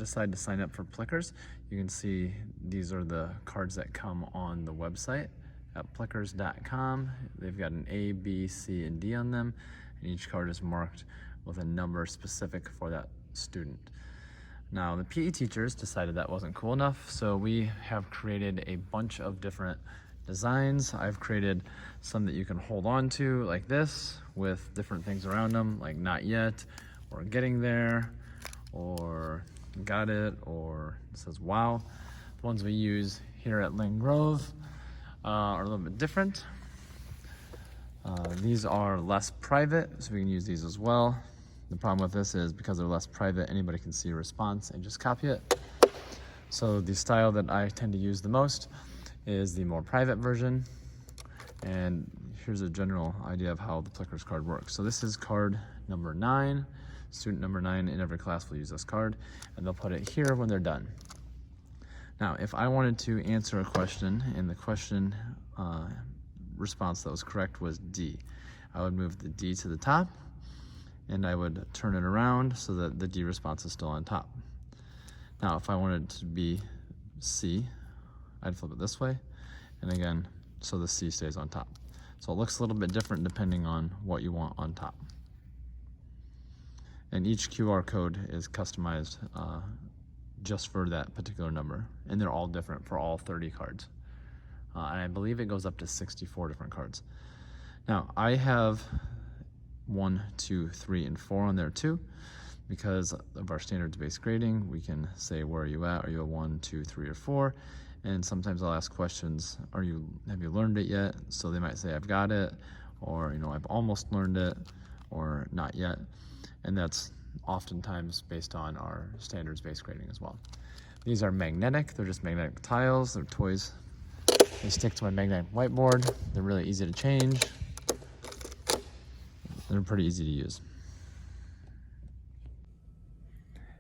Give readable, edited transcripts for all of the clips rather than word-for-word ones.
decide to sign up for Plickers, you can see these are the cards that come on the website at plickers.com. They've got an A, B, C, and D on them, and each card is marked with a number specific for that student. Now, the PE teachers decided that wasn't cool enough, so we have created a bunch of different designs. I've created some that you can hold on to like this with different things around them, like not yet, or getting there, or got it, or it says wow. The ones we use here at Lynn Grove are a little bit different. These are less private, so we can use these as well. The problem with this is because they're less private, anybody can see a response and just copy it. So the style that I tend to use the most is the more private version. And here's a general idea of how the Plickers card works. So this is card number 9. Student number 9 in every class will use this card, and they'll put it here when they're done. Now, if I wanted to answer a question and the question response that was correct was D, I would move the D to the top and I would turn it around so that the D response is still on top. Now, if I wanted it to be C, I'd flip it this way, and again, so the C stays on top. So it looks a little bit different depending on what you want on top. And each QR code is customized just for that particular number, and they're all different for all 30 cards. And I believe it goes up to 64 different cards. Now, I have 1, 2, 3, and 4 on there too. Because of our standards-based grading, we can say, where are you at? Are you a 1, 2, 3, or 4? And sometimes I'll ask questions, have you learned it yet? So they might say, I've got it, or I've almost learned it, or not yet. And that's oftentimes based on our standards-based grading as well. These are magnetic. They're just magnetic tiles. They're toys. They stick to my magnetic whiteboard. They're really easy to change. They're pretty easy to use.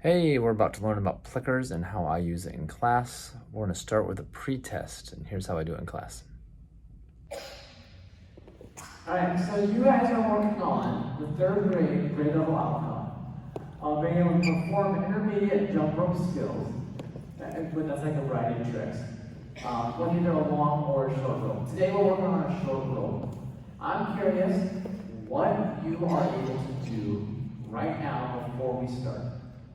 Hey, we're about to learn about Plickers and how I use it in class. We're going to start with a pre-test, and here's how I do it in class. Alright, so you guys are working on the 3rd grade level outcome of being able to perform intermediate jump rope skills. That's like a variety of tricks. Whether they're a long or a short rope. Today we're working on a short rope. I'm curious what you are able to do right now before we start.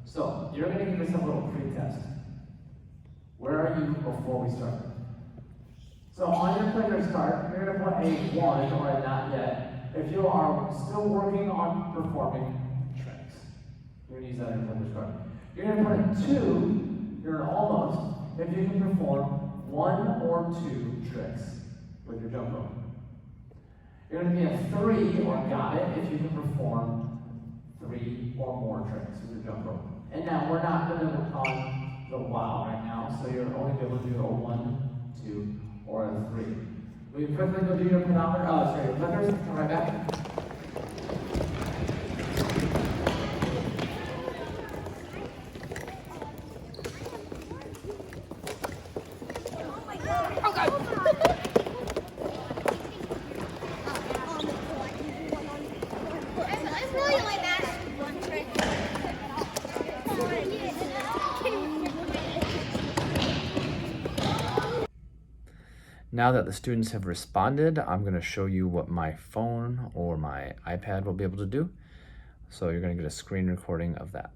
So, you're going to give yourself a little pre-test. Where are you before we start? So on your Plickers card, you're going to put a 1 or a not yet if you are still working on performing tricks. You're going to use that on your Plickers card. You're going to put a 2, you're an almost, if you can perform 1 or 2 tricks with your jump rope. You're going to be a 3 or got it if you can perform 3 or more tricks with your jump rope. And now we're not going to work on the wow right now, so you're only going to do a 1, 2, or a 3. Will you quickly go do your pedometer? Your Plickers. Come right back. Now that the students have responded, I'm going to show you what my phone or my iPad will be able to do. So you're going to get a screen recording of that.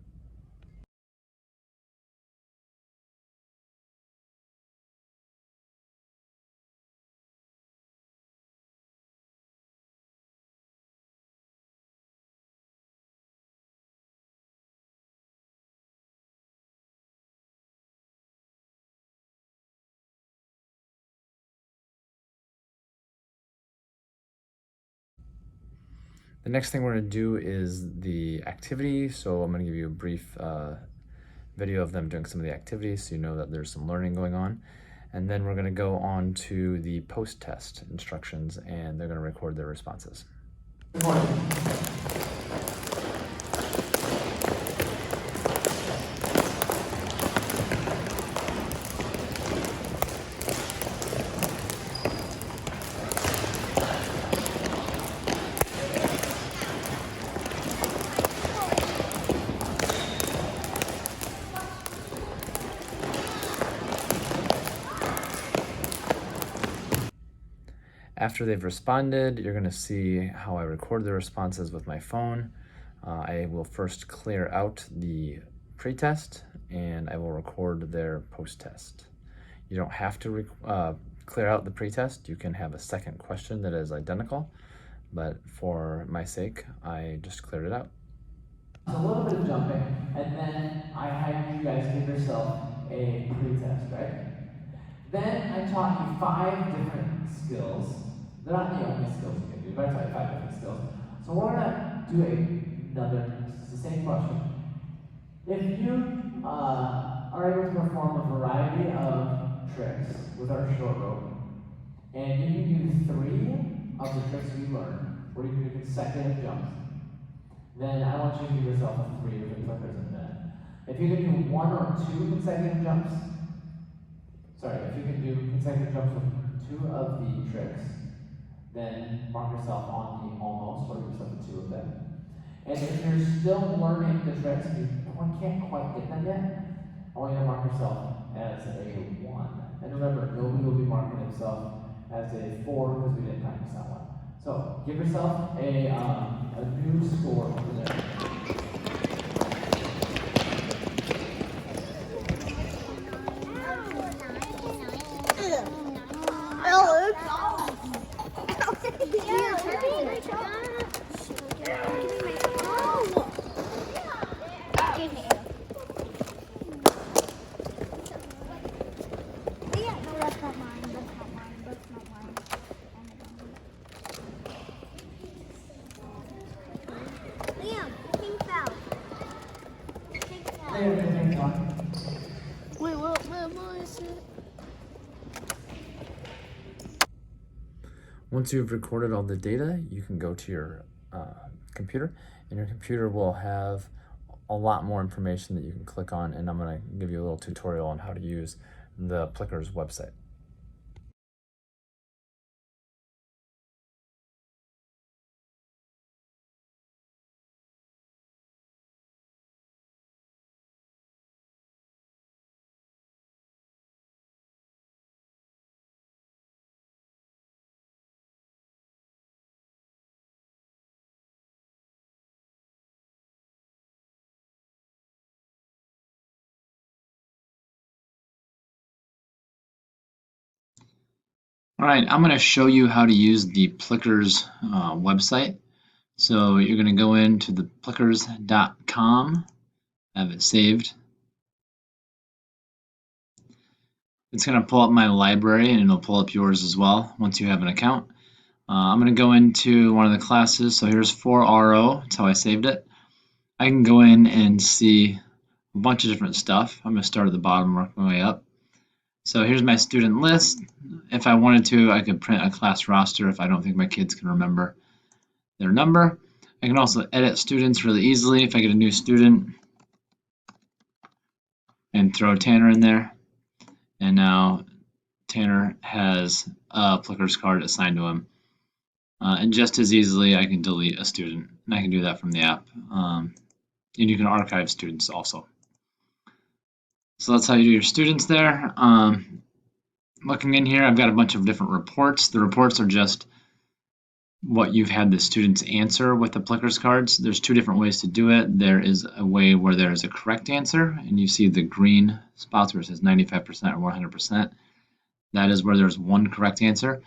The next thing we're going to do is the activity. So I'm going to give you a brief video of them doing some of the activities so you know that there's some learning going on. And then we're going to go on to the post-test instructions, and they're going to record their responses. Good morning. After they've responded, you're going to see how I record the responses with my phone. I will first clear out the pretest, and I will record their post-test. You don't have to clear out the pretest. You can have a second question that is identical, but for my sake, I just cleared it out. A little bit of jumping, and then I had you guys give yourself a pretest, right? Then I taught you 5 different skills. They're not the only skills you can do, but I taught you 5 different skills. So we're gonna do another test. It's the same question. If you are able to perform a variety of tricks with our short rope, and you can do 3 of the tricks we learned, where you can do consecutive jumps, then I want you to give yourself a 3 with the Plickers in a minute. If you can do 1 or 2 consecutive jumps, if you can do consecutive jumps with 2 of the tricks, then mark yourself on the almost, or give yourself a 2 of them. And if you're still learning the tricks, you can't quite get them yet, I want you to mark yourself as a 1. And remember, nobody will be marking himself as a 4 because we didn't practice that one. So give yourself a new score for there. Wait, what is it? Once you've recorded all the data, you can go to your computer, and your computer will have a lot more information that you can click on, and I'm going to give you a little tutorial on how to use the Plickers website. All right, I'm going to show you how to use the Plickers website. So you're going to go into the plickers.com, have it saved. It's going to pull up my library, and it'll pull up yours as well once you have an account. I'm going to go into one of the classes. So here's 4RO. That's how I saved it. I can go in and see a bunch of different stuff. I'm going to start at the bottom, work my way up. So here's my student list. If I wanted to, I could print a class roster if I don't think my kids can remember their number. I can also edit students really easily if I get a new student and throw Tanner in there. And now Tanner has a Plickers card assigned to him. And just as easily, I can delete a student, and I can do that from the app. And you can archive students also. So that's how you do your students there. Looking in here, I've got a bunch of different reports. The reports are just what you've had the students answer with the Plickers cards. There's 2 different ways to do it. There is a way where there's a correct answer, and you see the green spots where it says 95% or 100%. That is where there's 1 correct answer.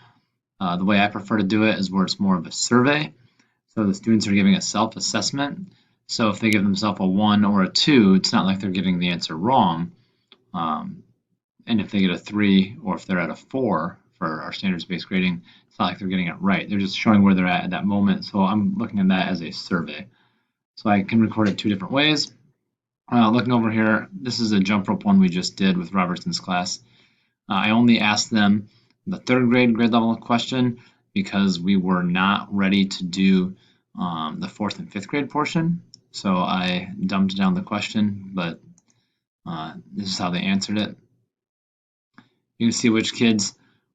The way I prefer to do it is where it's more of a survey. So the students are giving a self-assessment. So if they give themselves a 1 or a 2, it's not like they're getting the answer wrong. And if they get a 3, or if they're at a 4 for our standards-based grading, it's not like they're getting it right. They're just showing where they're at that moment. So I'm looking at that as a survey. So I can record it 2 different ways. Looking over here, this is a jump rope one we just did with Robertson's class. I only asked them the 3rd grade level question because we were not ready to do the 4th and 5th grade portion. So I dumbed down the question, but this is how they answered it. You can see which kids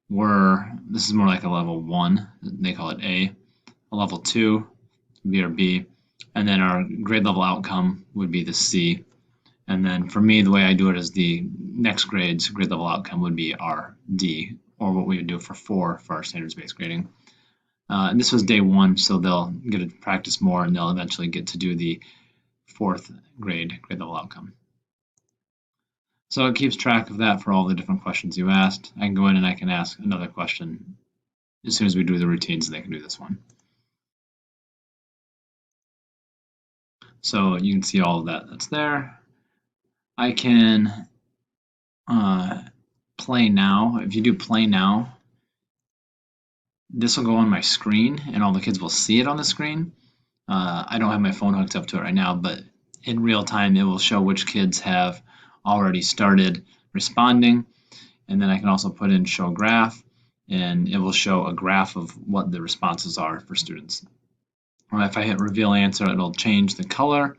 were, this is more like a level 1, they call it A level 2, B or B, and then our grade level outcome would be the C. And then for me, the way I do it is the next grade level outcome would be our D or what we would do for 4 for our standards-based grading. And this was day 1, so they'll get to practice more and they'll eventually get to do the 4th grade level outcome. So it keeps track of that for all the different questions you asked. I can go in and I can ask another question as soon as we do the routines, they can do this one. So you can see all of that that's there. I can play now. If you do play now, this will go on my screen and all the kids will see it on the screen. I don't have my phone hooked up to it right now, but in real time it will show which kids have already started responding. And then I can also put in show graph, and it will show a graph of what the responses are for students. If I hit reveal answer, it'll change the color.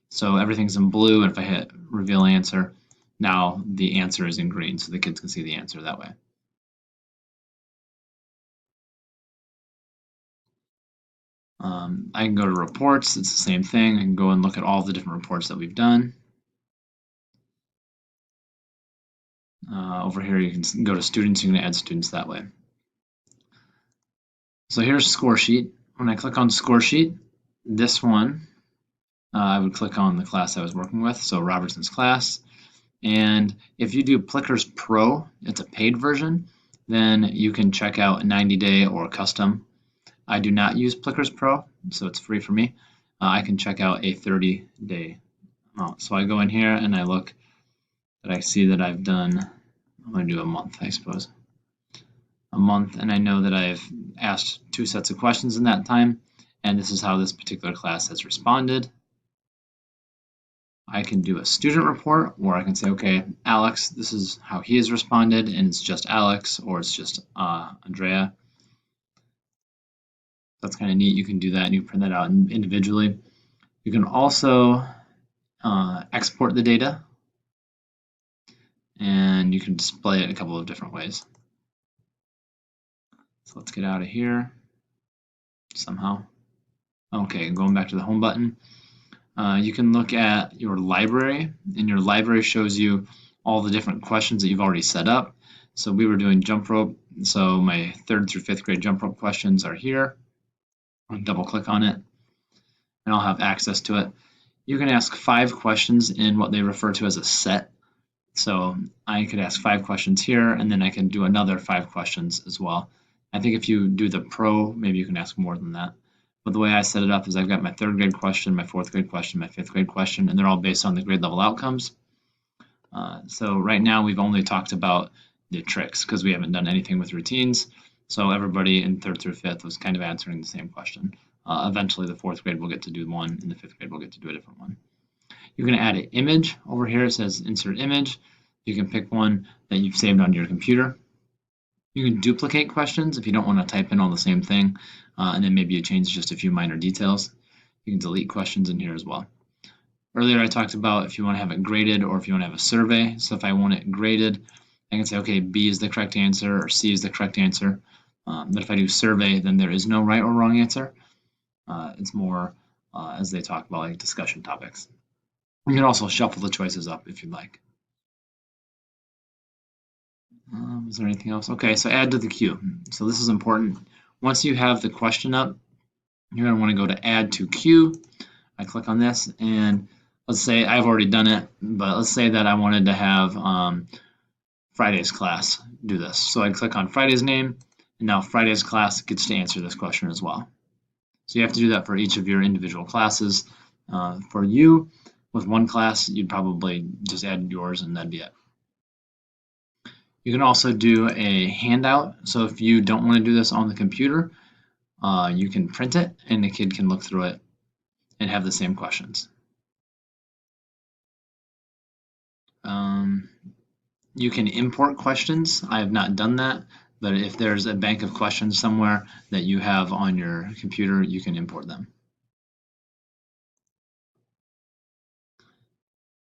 So everything's in blue, and if I hit reveal answer, now the answer is in green, so the kids can see the answer that way. I can go to reports, it's the same thing. I can go and look at all the different reports that we've done. Over here you can go to students, you can add students that way. So here's score sheet. When I click on score sheet, this one, I would click on the class I was working with, so Robertson's class. And if you do Plickers Pro, it's a paid version, then you can check out 90-day or custom. I do not use Plickers Pro, so it's free for me. I can check out a 30-day amount. So I go in here and I look that I see that I've done, I'm going to do a month, I suppose. A month, and I know that I've asked 2 sets of questions in that time, and this is how this particular class has responded. I can do a student report where I can say, okay, Alex, this is how he has responded, and it's just Alex, or it's just Andrea. That's kind of neat. You can do that and you print that out individually. You can also export the data, and you can display it a couple of different ways. So let's get out of here somehow. Okay, going back to the home button. You can look at your library, and your library shows you all the different questions that you've already set up. So we were doing jump rope, so my 3rd through 5th grade jump rope questions are here. I'll double click on it, and I'll have access to it. You can ask 5 questions in what they refer to as a set. So I could ask 5 questions here, and then I can do another 5 questions as well. I think if you do the pro, maybe you can ask more than that. But the way I set it up is I've got my 3rd grade question, my 4th grade question, my 5th grade question, and they're all based on the grade level outcomes. So right now we've only talked about the tricks because we haven't done anything with routines. So everybody in 3rd through 5th was kind of answering the same question. Eventually the 4th grade will get to do one, and the 5th grade will get to do a different one. You're going to add an image. Over here it says insert image. You can pick one that you've saved on your computer. You can duplicate questions if you don't want to type in all the same thing, and then maybe you change just a few minor details. You can delete questions in here as well. Earlier I talked about if you want to have it graded or if you want to have a survey. So if I want it graded, I can say, okay, B is the correct answer or C is the correct answer. But if I do survey, then there is no right or wrong answer. It's more, as they talk about, like discussion topics. You can also shuffle the choices up if you'd like. Is there anything else? Okay, so add to the queue. So this is important. Once you have the question up, you're going to want to go to add to queue. I click on this, and let's say I've already done it, but let's say that I wanted to have Friday's class do this. So I click on Friday's name, and now Friday's class gets to answer this question as well. So you have to do that for each of your individual classes. For you, with one class, you'd probably just add yours and that'd be it. You can also do a handout. So if you don't want to do this on the computer, you can print it and the kid can look through it and have the same questions. You can import questions. I have not done that, but if there's a bank of questions somewhere that you have on your computer, you can import them.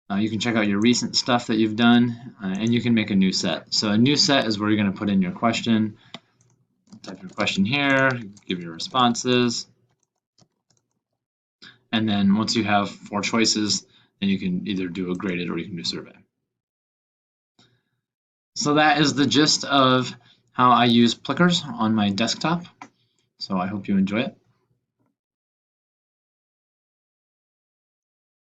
You can check out your recent stuff that you've done, and you can make a new set. So a new set is where you're going to put in your question. Type your question here, give your responses, and then once you have 4 choices, then you can either do a graded or you can do a survey. So that is the gist of how I use Plickers on my desktop. So I hope you enjoy it.